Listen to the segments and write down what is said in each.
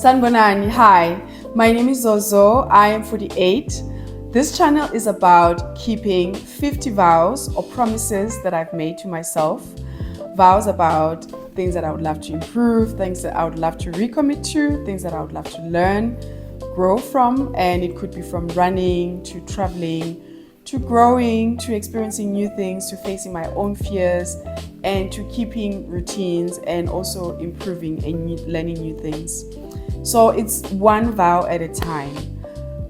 Sanbonani, hi. My name is Zozo. I am 48. This channel is about keeping 50 vows or promises that I've made to myself. Vows about things that I would love to improve, things that I would love to recommit to, things that I would love to learn, grow from, and it could be from running to traveling to growing, to experiencing new things, to facing my own fears, and to keeping routines and also improving and learning new things. So it's one vow at a time.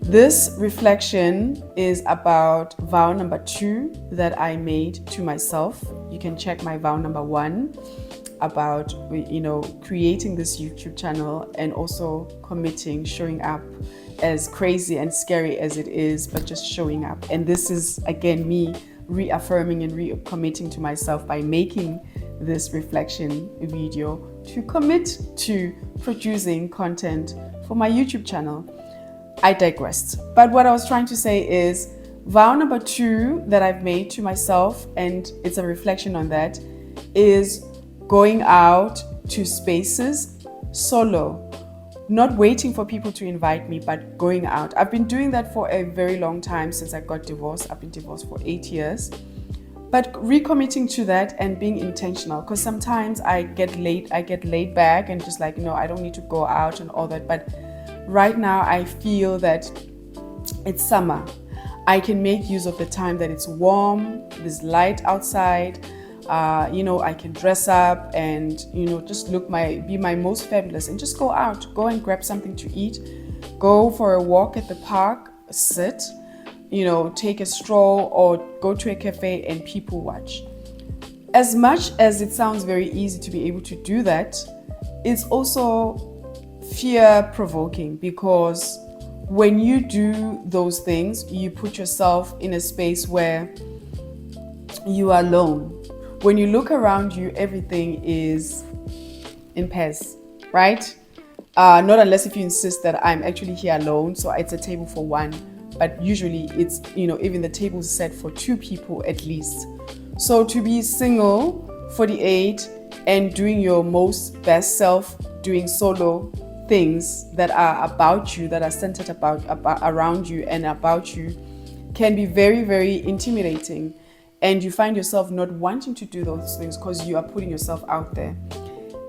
This reflection is about vow number 2 that I made to myself. You can check my vow number 1 about, creating this YouTube channel and also committing, showing up, as crazy and scary as it is, but just showing up. And this is, again, me reaffirming and recommitting to myself by making this reflection video to commit to producing content for my YouTube channel. I digressed. But what I was trying to say is vow number 2 that I've made to myself, and it's a reflection on that, is going out to spaces solo. Not waiting for people to invite me, but going out. I've been doing that for a very long time since I got divorced. I've been divorced for 8 years. But recommitting to that and being intentional, because sometimes I get laid back and just like, I don't need to go out and all that. But right now I feel that it's summer. I can make use of the time that it's warm, there's light outside. I can dress up and, just be my most fabulous and just go out, go and grab something to eat, go for a walk at the park, sit, take a stroll or go to a cafe and people watch. As much as it sounds very easy to be able to do that, it's also fear-provoking because when you do those things, you put yourself in a space where you are alone. When you look around you, everything is in pairs, right? Not unless if you insist that I'm actually here alone, so it's a table for one. But usually it's, even the table is set for 2 people at least. So to be single, 48, and doing your most best self, doing solo things that are about you, that are centered around you and about you, can be very, very intimidating. And you find yourself not wanting to do those things because you are putting yourself out there.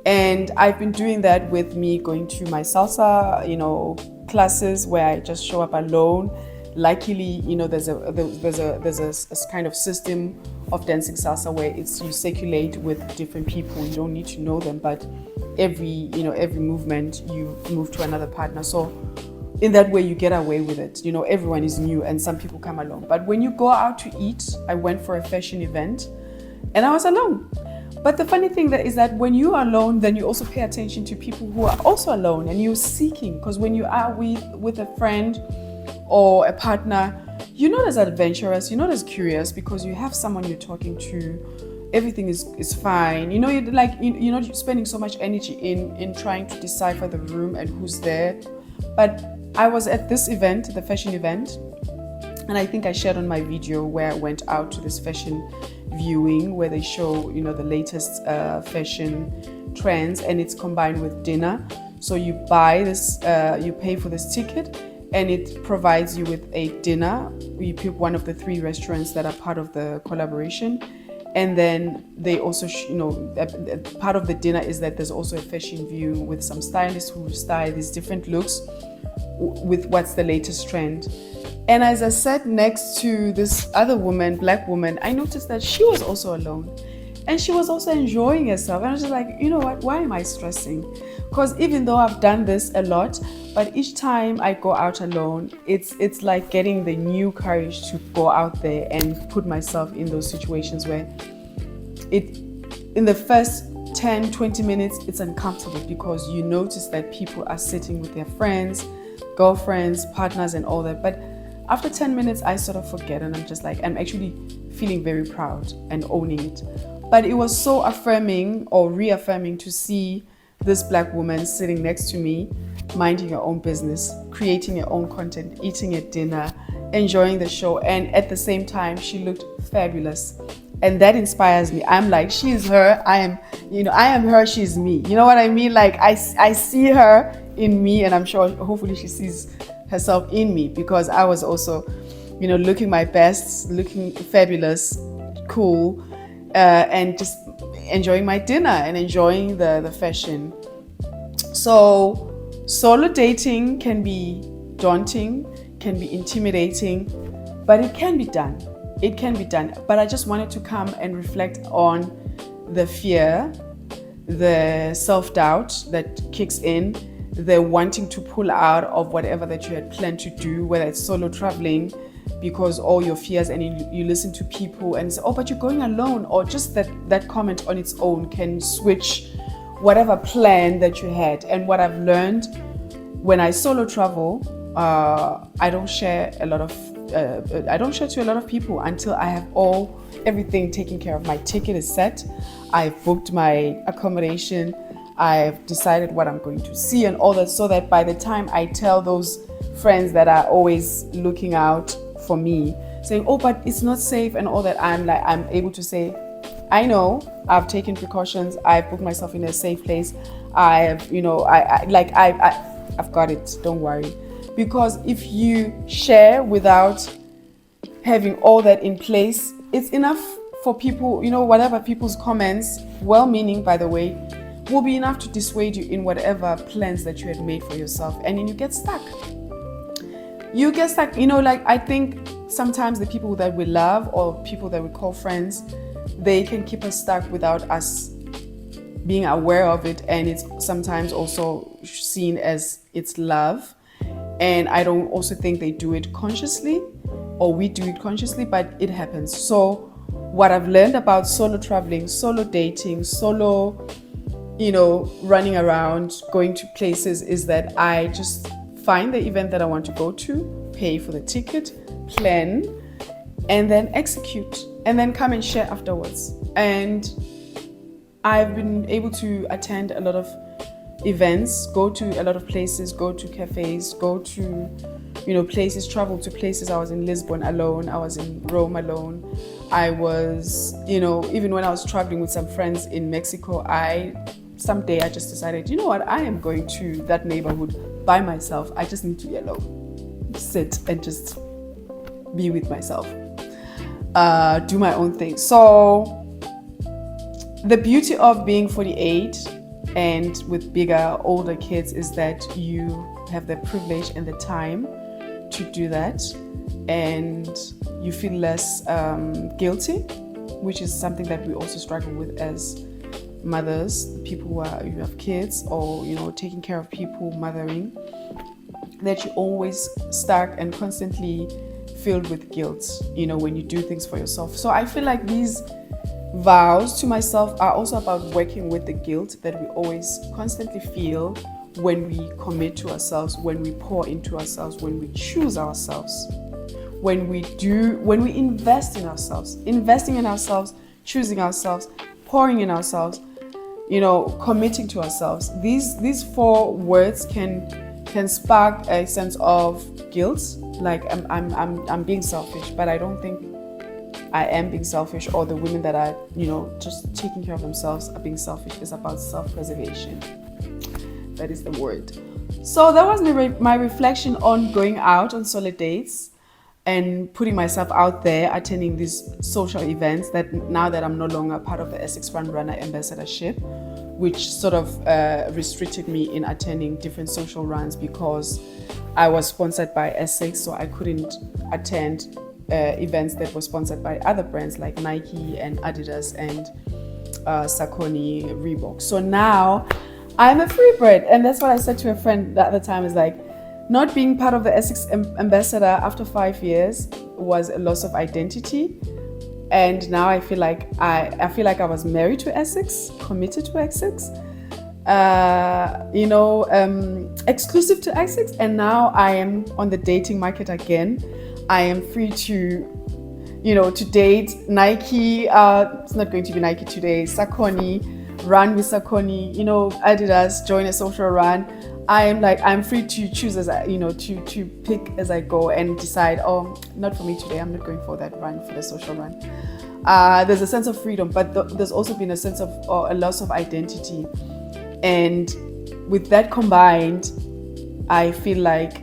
And I've been doing that with me going to my salsa, classes where I just show up alone. Luckily, there's a kind of system of dancing salsa where you circulate with different people. You don't need to know them, but every movement you move to another partner. So in that way, you get away with it. Everyone is new and some people come along. But when you go out to eat, I went for a fashion event and I was alone. But the funny thing is that when you are alone, then you also pay attention to people who are also alone and you're seeking. Because when you are with a friend or a partner, you're not as adventurous, you're not as curious because you have someone you're talking to. Everything is fine. You're not spending so much energy in trying to decipher the room and who's there. But I was at this event, the fashion event, and I think I shared on my video where I went out to this fashion viewing where they show, the latest fashion trends, and it's combined with dinner. So you buy this, you pay for this ticket, and it provides you with a dinner. You pick one of the 3 restaurants that are part of the collaboration. And then they also, part of the dinner is that there's also a fashion view with some stylists who style these different looks with what's the latest trend. And as I sat next to this other woman, black woman, I noticed that she was also alone. And she was also enjoying herself. And I was just like, you know what, why am I stressing? Because even though I've done this a lot, but each time I go out alone, it's like getting the new courage to go out there and put myself in those situations where in the first 10, 20 minutes, it's uncomfortable because you notice that people are sitting with their friends, girlfriends, partners, and all that. But after 10 minutes, I sort of forget and I'm just like, I'm actually feeling very proud and owning it. But it was so affirming or reaffirming to see this black woman sitting next to me, minding her own business, creating her own content, eating at dinner, enjoying the show. And at the same time, she looked fabulous. And that inspires me. I'm like, she is her, I am her, she's me. You know what I mean? Like I see her in me, and I'm sure hopefully she sees herself in me, because I was also, looking my best, looking fabulous, cool, and just enjoying my dinner and enjoying the fashion. So solo dating can be daunting, can be intimidating, but it can be done. It can be done. But I just wanted to come and reflect on the fear, the self-doubt that kicks in, the wanting to pull out of whatever that you had planned to do, whether it's solo traveling, because all your fears, and you listen to people and say, oh, but you're going alone, or just that comment on its own can switch whatever plan that you had. And what I've learned when I solo travel, I don't share to a lot of people until I have everything taken care of. My ticket is set, I've booked my accommodation, I've decided what I'm going to see and all that, so that by the time I tell those friends that are always looking out for me, saying, oh, but it's not safe and all that, I'm able to say, I know, I've taken precautions, I've booked myself in a safe place, I've got it, don't worry. Because if you share without having all that in place, it's enough for people, whatever people's comments, well-meaning by the way, will be enough to dissuade you in whatever plans that you had made for yourself. And then you get stuck. I think sometimes the people that we love or people that we call friends, they can keep us stuck without us being aware of it. And it's sometimes also seen as it's love. And I don't also think they do it consciously, or we do it consciously, but it happens. So what I've learned about solo traveling, solo dating, solo, running around, going to places, is that I just find the event that I want to go to, pay for the ticket, plan, and then execute, and then come and share afterwards. And I've been able to attend a lot of events, go to a lot of places, go to cafes, go to places, travel to places. I was in Lisbon alone, I was in Rome alone, I was even when I was traveling with some friends in Mexico, someday I just decided, I am going to that neighborhood by myself. I just need to be alone, sit and just be with myself, do my own thing. So the beauty of being 48 and with bigger, older kids is that you have the privilege and the time to do that, and you feel less guilty, which is something that we also struggle with as mothers, people who have kids, or taking care of people, mothering, that you're always stuck and constantly filled with guilt, when you do things for yourself. So I feel like these vows to myself are also about working with the guilt that we always constantly feel when we commit to ourselves, when we pour into ourselves, when we choose ourselves, when we invest in ourselves, investing in ourselves, choosing ourselves, pouring in ourselves, committing to ourselves. These four words can spark a sense of guilt, like I'm being selfish, but I don't think I am being selfish, or the women that are, just taking care of themselves are being selfish. It's about self-preservation. That is the word. So that was my reflection on going out on solo dates and putting myself out there, attending these social events, that now that I'm no longer part of the Essex Fun Runner Ambassadorship, which sort of restricted me in attending different social runs because I was sponsored by Essex, so I couldn't attend events that were sponsored by other brands like Nike and Adidas and Saucony, Reebok. So now I'm a free bird, and that's what I said to a friend the other time, is like, not being part of the Essex ambassador after 5 years was a loss of identity. And now I feel like I was married to Essex, committed to Essex, exclusive to Essex, and now I am on the dating market again. I am free to date Nike. It's not going to be Nike today. Saucony, run with Saucony. Adidas, join a social run. I'm free to choose as to pick as I go and decide, oh, not for me today, I'm not going for that run, for the social run. There's a sense of freedom, but there's also been a sense of a loss of identity. And with that combined, I feel like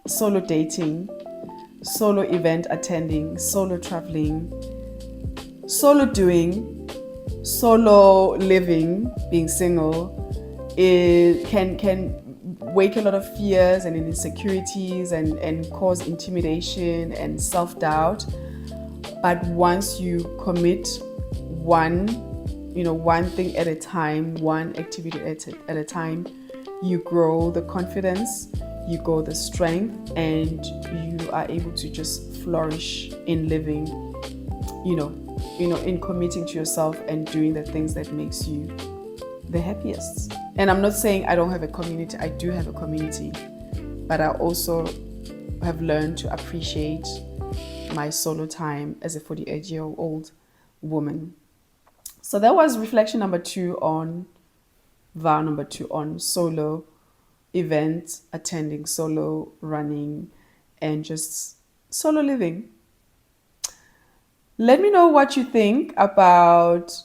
solo dating, solo event attending, solo traveling, solo doing, solo living, being single, it can wake a lot of fears and insecurities and cause intimidation and self-doubt. But once you commit one thing at a time, one activity at a time, you grow the confidence, you grow the strength, and you are able to just flourish in living, in committing to yourself and doing the things that makes you the happiest. And I'm not saying I don't have a community. I do have a community, but I also have learned to appreciate my solo time as a 48-year-old woman. So that was reflection number 2 on vow number 2 on solo event attending, solo running, and just solo living. Let me know what you think about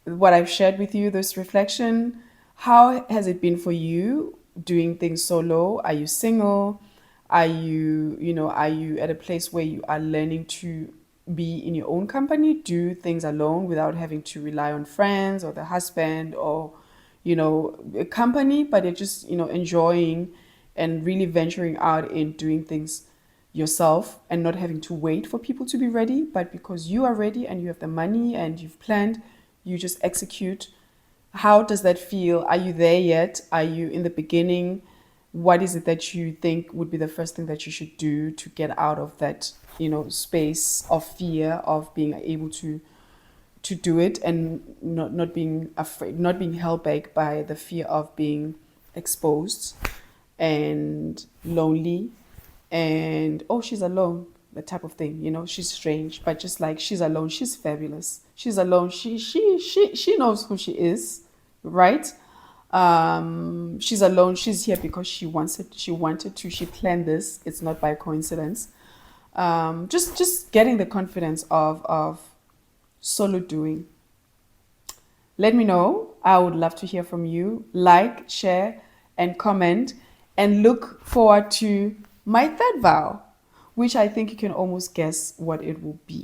what I've shared with you, this reflection. How has it been for you doing things solo? Are you single? Are you at a place where you are learning to be in your own company, do things alone without having to rely on friends or the husband or, a company, but you're just, enjoying and really venturing out in doing things yourself and not having to wait for people to be ready, but because you are ready and you have the money and you've planned, you just execute. How does that feel? Are you there yet? Are you in the beginning? What is it that you think would be the first thing that you should do to get out of that, space of fear of being able to do it and not being afraid, not being held back by the fear of being exposed and lonely and she's alone, the type of thing, she's strange, but just like she's alone, she's fabulous. She's alone. She knows who she is, right? She's alone. She's here because she wanted to. She planned this. It's not by coincidence. Just getting the confidence of solo doing. Let me know. I would love to hear from you. Like, share, and comment, and look forward to my third vow, which I think you can almost guess what it will be.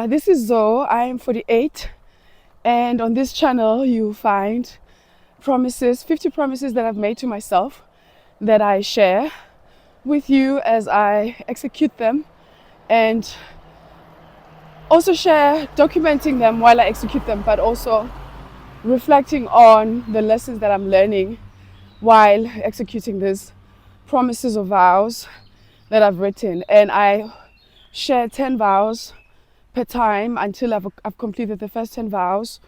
This is Zoe. I am 48, and on this channel you'll find 50 promises that I've made to myself that I share with you as I execute them, and also share documenting them while I execute them, but also reflecting on the lessons that I'm learning while executing these promises or vows that I've written. And I share 10 vows per time until I've completed the first 10 vows,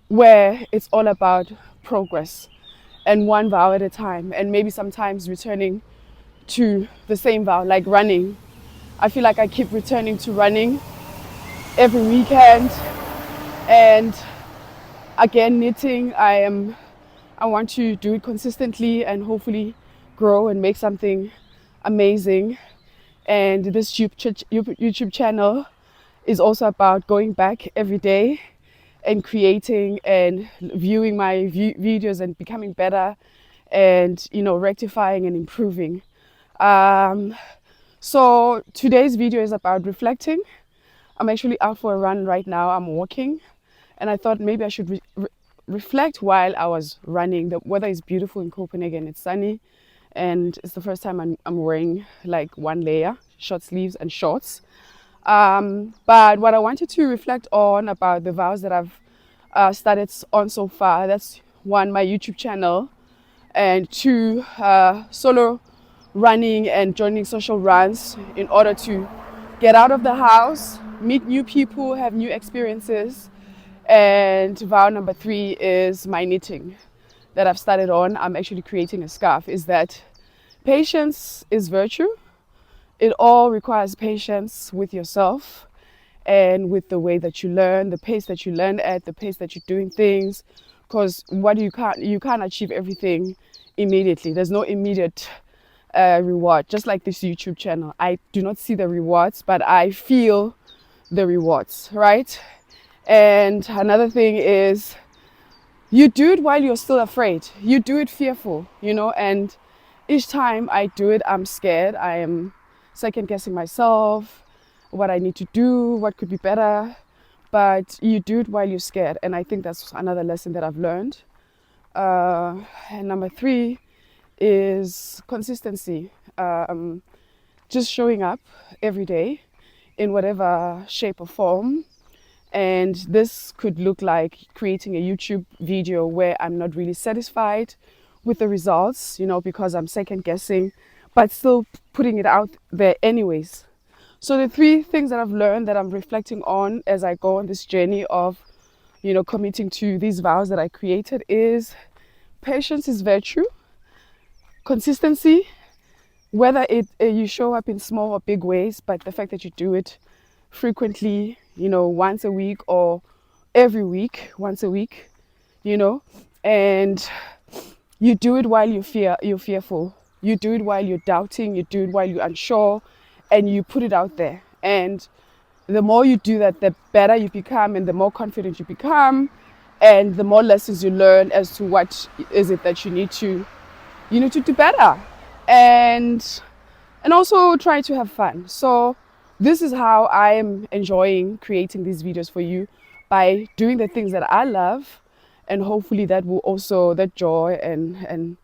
where it's all about progress and one vow at a time, and maybe sometimes returning to the same vow, like running. I feel like I keep returning to running every weekend. And again, knitting, I want to do it consistently and hopefully grow and make something amazing. And this YouTube channel is also about going back every day and creating and viewing my videos and becoming better and, rectifying and improving. So today's video is about reflecting. I'm actually out for a run right now. I'm walking, and I thought maybe I should reflect while I was running. The weather is beautiful in Copenhagen. It's sunny, and it's the first time I'm wearing like one layer, short sleeves and shorts. But what I wanted to reflect on about the vows that I've started on so far, that's 1, my YouTube channel, and 2, solo running and joining social runs in order to get out of the house, meet new people, have new experiences. And vow number 3 is my knitting that I've started on. I'm actually creating a scarf. Is that patience is virtue. It all requires patience with yourself and with the way that you learn, the pace that you learn at, the pace that you're doing things. Because you can't achieve everything immediately. There's no immediate reward, just like this YouTube channel. I do not see the rewards, but I feel the rewards, right? And another thing is, you do it while you're still afraid. You do it fearful, you know, and each time I do it, I'm scared. I am second guessing myself, what I need to do, what could be better. But you do it while you're scared. And I think that's another lesson that I've learned. And number 3 is consistency. Just showing up every day in whatever shape or form. And this could look like creating a YouTube video where I'm not really satisfied with the results, you know, because I'm second guessing, but still putting it out there anyways. So the 3 things that I've learned that I'm reflecting on as I go on this journey of, you know, committing to these vows that I created is patience is virtue, consistency, whether you show up in small or big ways, but the fact that you do it frequently, you know, once a week or every week, once a week, you know, and you do it while you're fearful. You do it while you're doubting, you do it while you're unsure, and you put it out there. And the more you do that, the better you become and the more confident you become, and the more lessons you learn as to what is it that you need to do better. And also try to have fun. So this is how I am enjoying creating these videos for you, by doing the things that I love, and hopefully that will also, that joy and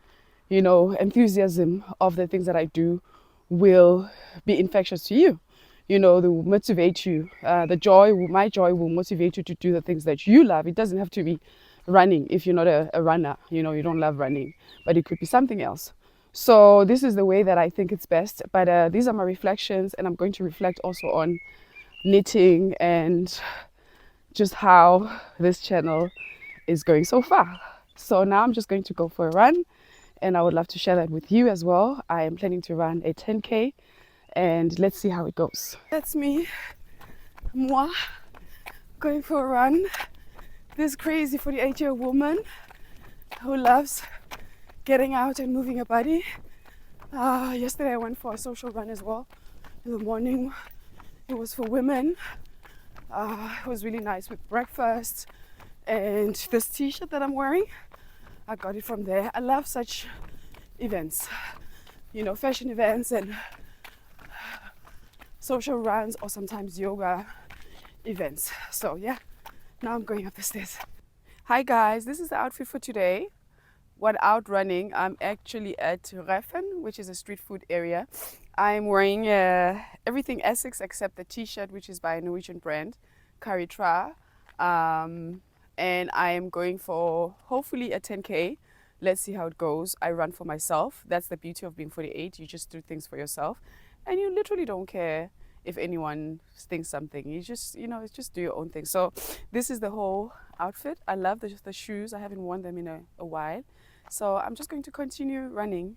you know, enthusiasm of the things that I do will be infectious to you. You know, they will motivate you. My joy will motivate you to do the things that you love. It doesn't have to be running if you're not a runner, you know, you don't love running, but it could be something else. So this is the way that I think it's best. But these are my reflections, and I'm going to reflect also on knitting and just how this channel is going so far. So now I'm just going to go for a run, and I would love to share that with you as well. I am planning to run a 10K, and let's see how it goes. That's me, moi, going for a run. This crazy 48-year-old woman who loves getting out and moving her body. Yesterday I went for a social run as well. In the morning, it was for women. It was really nice with breakfast. And this t-shirt that I'm wearing, I got it from there. I love such events, you know, fashion events and social runs, or sometimes yoga events. So yeah, now I'm going up the stairs. Hi guys, this is the outfit for today. When out running, I'm actually at Reffen, which is a street food area. I'm wearing everything Essex except the t-shirt, which is by a Norwegian brand, Caritra. And I am going for hopefully a 10K. Let's see how it goes. I run for myself. That's the beauty of being 48. You just do things for yourself, and you literally don't care if anyone thinks something. You just, you know, just do your own thing. So this is the whole outfit. I love the shoes. I haven't worn them in a while. So I'm just going to continue running.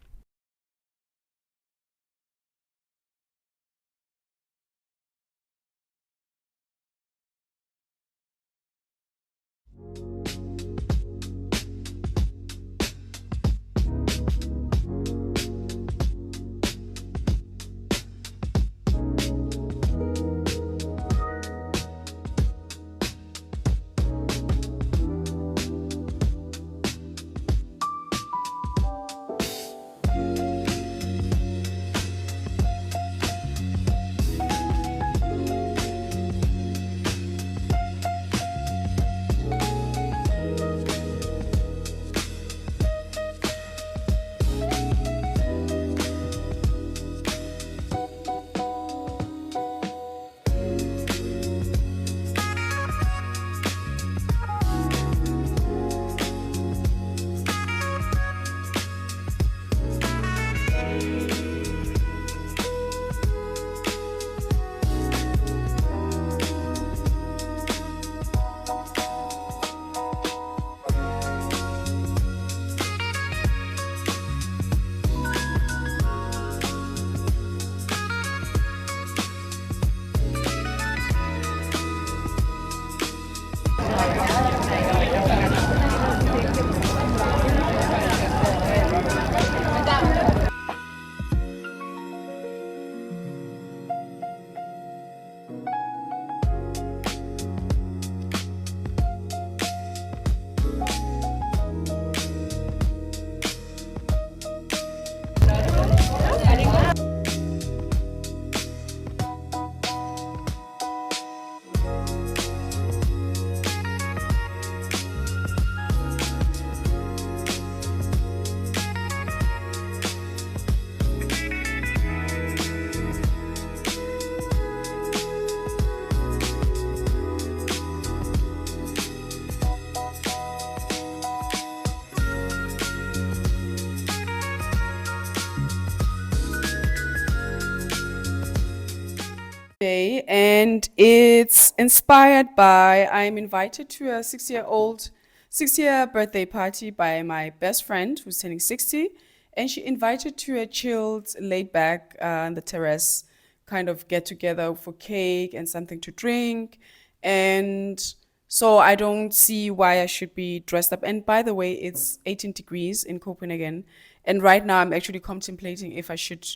and it's inspired by I'm invited to a 6-year birthday party by my best friend who's turning 60, and she invited to a chilled, laid back on the terrace kind of get together for cake and something to drink. And so I don't see why I should be dressed up. And by the way, it's 18 degrees in Copenhagen. And right now I'm actually contemplating if I should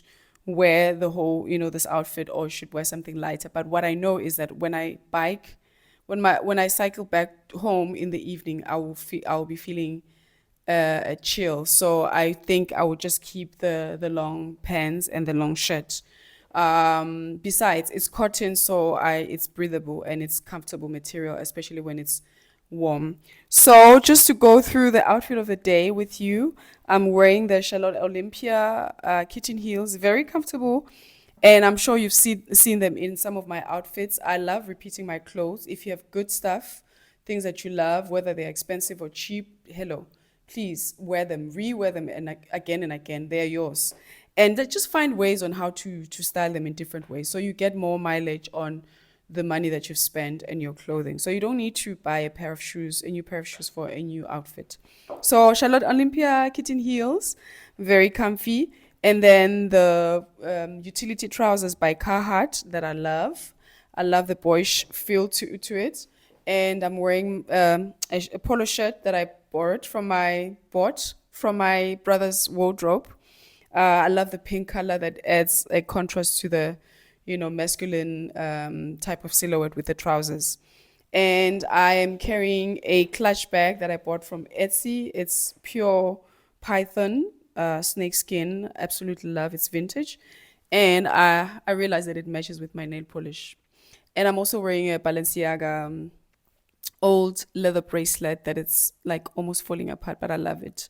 wear the whole, this outfit or should wear something lighter. But what I know is that when I bike, when I cycle back home in the evening, I will be feeling a chill. So I think I would just keep the long pants and the long shirt. Besides, it's cotton, so it's breathable and it's comfortable material, especially when it's warm. So just to go through the outfit of the day with you, I'm wearing the Charlotte Olympia kitten heels, very comfortable. And I'm sure you've seen them in some of my outfits. I love repeating my clothes. If you have good stuff, things that you love, whether they're expensive or cheap, hello, please wear them, re-wear them and again. They're yours. And just find ways on how to style them in different ways. So you get more mileage on the money that you've spent and your clothing. So you don't need to buy a new pair of shoes for a new outfit. So Charlotte Olympia kitten heels, very comfy. And then the utility trousers by Carhartt that I love. I love the boyish feel to it. And I'm wearing a polo shirt that I bought from my brother's wardrobe. I love the pink color that adds a contrast to the, masculine type of silhouette with the trousers. And I am carrying a clutch bag that I bought from Etsy. It's pure python, snake skin. Absolutely love. It's vintage. And I realized that it matches with my nail polish. And I'm also wearing a Balenciaga old leather bracelet that it's like almost falling apart, but I love it.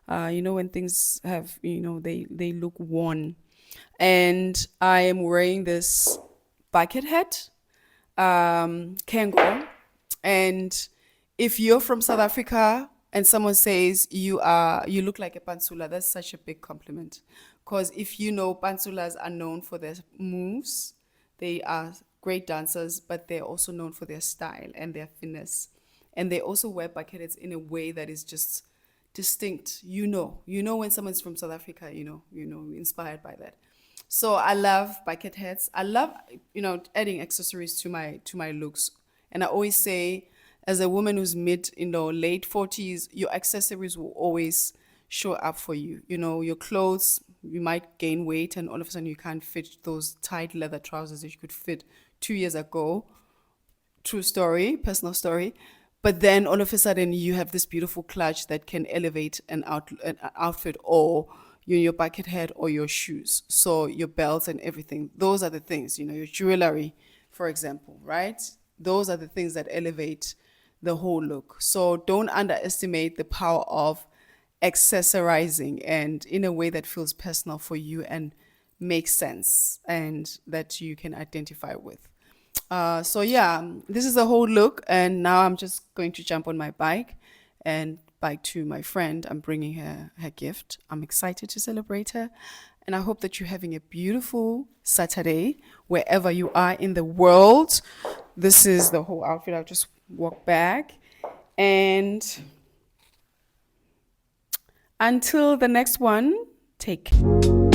When things have, they look worn. And I am wearing this bucket hat, Kango. And if you're from South Africa and someone says you look like a Pansula, that's such a big compliment. Because if you know, Pansulas are known for their moves. They are great dancers, but they're also known for their style and their finesse. And they also wear bucket hats in a way that is just distinct. When someone's from South Africa, inspired by that. So I love bucket hats. I love, adding accessories to my looks. And I always say, as a woman who's late 40s, your accessories will always show up for you. Your clothes, you might gain weight and all of a sudden you can't fit those tight leather trousers that you could fit 2 years ago. True story, personal story. But then all of a sudden you have this beautiful clutch that can elevate an outfit, or your bucket hat or your shoes. So your belts and everything. Those are the things, your jewelry, for example, right? Those are the things that elevate the whole look. So don't underestimate the power of accessorizing, and in a way that feels personal for you and makes sense and that you can identify with. So yeah, this is the whole look, and now I'm just going to jump on my bike and bike to my friend. I'm bringing her gift. I'm excited to celebrate her, and I hope that you're having a beautiful Saturday wherever you are in the world. This is the whole outfit. I'll just walk back, and until the next one, take care.